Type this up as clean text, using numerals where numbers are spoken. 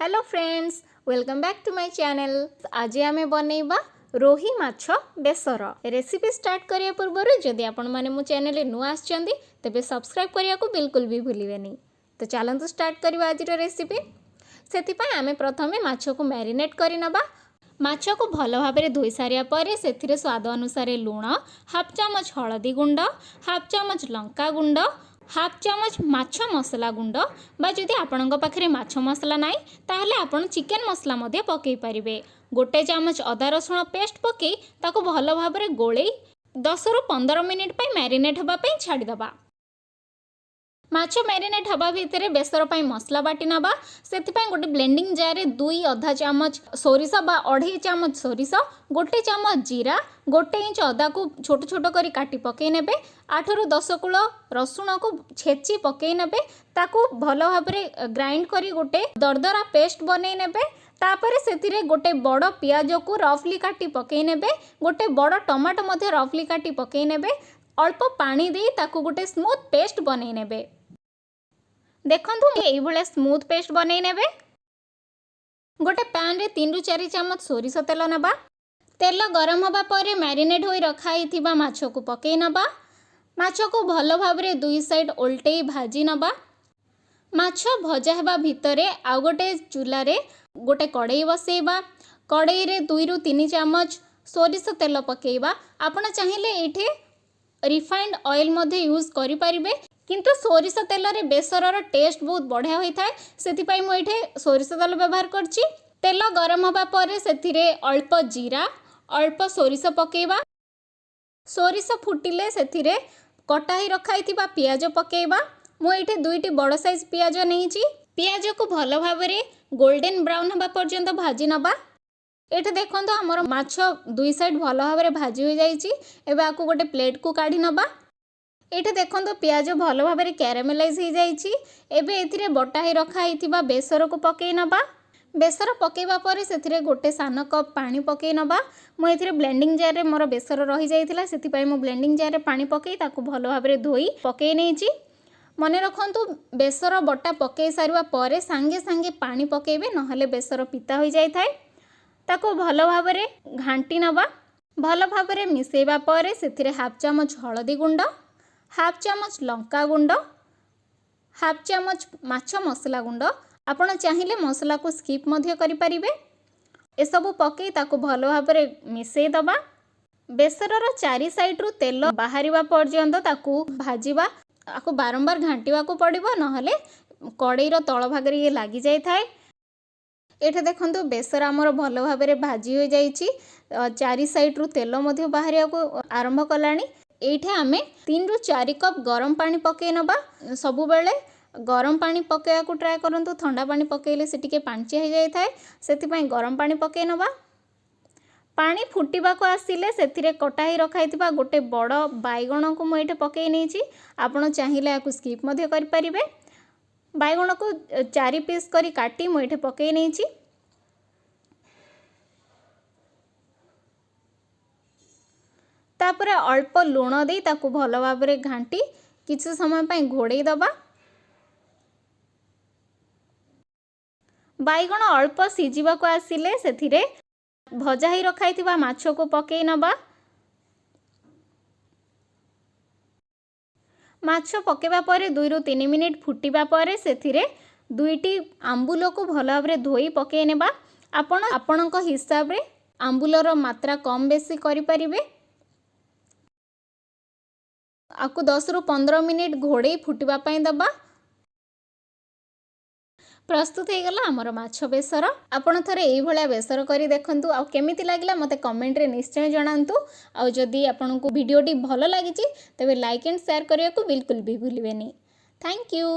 Hello friends, welcome back to my channel. आज आमे बनैबा रोही माछ बेसर। रेसिपी स्टार्ट करिया पूर्व जदि आपण माने मो चैनल रे नुआ आछंदी तबे सब्सक्राइब करिया को बिल्कुल भी भूलिबेनी। तो चलंतु स्टार्ट करबा आज रेसिपी। सेति पय आमे प्रथमे माछ को मैरिनेट करि नबा। माछ को भल भाबरे धोई सारिया परे सेथिरे स्वाद अनुसार लूण, हाफ चामच हळदी गुंड, हाफ चामच लंका गुंड, हाफ चामच माछ मसला गुंड बा जदि आपणक पाखरे माछ मसला नाई ताहले आपण चिकेन मसला मध्य पकई पारिबे। गोटे चामच अदा रसुण पेस्ट पकई ताको भल भाबरे गोळेई 10 रु 15 मिनिट पय मैरिनेट हबा पय छाडी दबा। माछ मैरिनेट हवा भितर बेसर पई मसला बाटी नबा। सेति पई गोटे ब्लेंडिंग जार रे 2 अधा चामच सोरिष बा 2.5 चामच सोरिष, गोटे चामच जीरा, गोटे इंच अदा को छोट छोट करी काटी पकई नेबे। 8 रु 10 कुल रसुण को छेची पकई नेबे। ताको भलो भाबरे ग्राइंड करी गोटे दरदरा पेस्ट बनै नेबे। तापरे सेतिरे गोटे बड़ पियाज को रफली काटी पकई नेबे। गोटे बड़ टमाटो मध्ये रफली काटी पकई नेबे। अल्प पानी दे ताको गोटे स्मूथ पेस्ट बनै नेबे। देखंतु एई भले स्मूथ पेस्ट बनै नेबे। गोटे पैन रे 3 रु 4 चामच सोरिष तेल नबा। तेल गरम हबा परे मैरिनेट होई रखाई थिबा माछ को पकई नबा। माछ को भलो भाबरे दुई साइड उल्टेई भाजी नबा। माछ भजा हेबा भितरे आ गोटे चूल्हा रे गोटे कड़ाई बसेबा। कड़ाई रे 2 रु 3 चामच सोरिष तेल पकेइबा। आपण चाहिले एठे रिफाइंड ऑयल मध्य यूज करि परिबे, किंतु सोरिष तेल रे बेसरर टेस्ट बहुत बढ़िया होई थाए। सेति पई मो एठे सोरिष तेल व्यवहार करछि। तेल गरम हबा परे सेथिरे अल्प जीरा, अल्प सोरिष पकेइबा। सोरिष फुटिले सेथिरे कटाई रखाई थिबा पियाज पकेइबा। मो एठे 2टी बड़ साइज पियाज नेइछि। पियाज को भलो भाबरे गोल्डन ब्राउन हबा पर्यंत भाजी नबा। एठे देखंतो हमर माछ दुई साइड भलो भाबरे भाजी हो जाईछि। एबे आकु गोटे प्लेट को काढी नबा। एठे देखंतो पियाज भलो भाबरे कैरामेलाइज हो जाईछि। एबे एथिरे बटा ही रखा हिथिबा बेसर को पकेई नबा। बेसर पकेइबा परे सेथिरे गोटे सान कप पानी पकेई नबा। मो एथिरे ब्लेंडिंग जार रे मोर बेसर रही जाईथिला, सेति पई मो ब्लेंडिंग जार रे पानी पकेई ताकू भलो भाबरे धोई पकेई नेछि। मने रखंतु बेसर बटा पकेई सारिबा परे सांगे सांगे पानी पकेइबे, नहले बेसर पिता हो जाई थाए। ताको भलो भाबरे घांटी नबा। भलो भाबरे मिसेइबा परे सेथिरे हाफ चामच हळदी गुंड, हाफ चामच लंका गुंड, हाफ चामच माछ मसला गुंड। आपण चाहिले मसला को स्किप मध्य करि परिबे। ए सब पकेई ताको भलो भाबरे मिसेई दबा। बेसरर चारि साइड रु तेल बाहरिबा पर्यंत ताको भाजीबा। आको बारंबार घांटीबा को पड़िबो, नहले कड़ाईर तळ भागरे ये लागी जाई थाए। एठे देखंतु बेसर आमर भलो भाबरे भाजी हो जाईछि। चारि साइड रु तेल मध्य बाहरिया को आरंभ कलानी। एठे आमे 3 रु 4 कप गरम पानी पकेई नबा। सबु बेले गरम पानी पकेया को ट्राई करंतु, ठंडा पानी पकेइले से टिके पांचिया हो जाई थाए। सेति पई गरम पानी पकेई नबा। पानी फुटिबा को आसिले सेथिरे कटाई रखाइथिबा गोटे बड़ बाइगण को मो एठे पकेई नेछि। आपण चाहिले आकु स्किप मध्य करि परिबे। बाइगण को 4 पीस करी काटी मो एठे पकेई नेछि। तापरे अल्प लूण दे ताकू भलो भाबरे घांटी किछि समय पई घोड़ेई दबा। बाइगण अल्प सिजिबा को आसिले सेथिरे भजा ही रखाइथिबा माछ को पकेई नबा। माछ पकेबा परे 2 रु 3 मिनिट फुटिबा परे सेथिरे 2टी आंबुल को भलो भाबरे धोई पकेई नेबा। आपण आपणक हिसाब रे आंबुलर मात्रा कम बेसी करि परिबे। आकु 10 रु 15 मिनिट घोड़े फुटिबा पई दबा। प्रस्तुत हो गला हमर माछ बेसर। आपण थरे एई भलिया बेसर करी देखंतु आ केमिति लागिला मते कमेंट रे निश्चय जणांतु। आ जदी आपनकु वीडियोटी भलो लागिछि तबे लाइक एंड शेयर करिया को बिल्कुल भी भूलिबेनी। Thank you.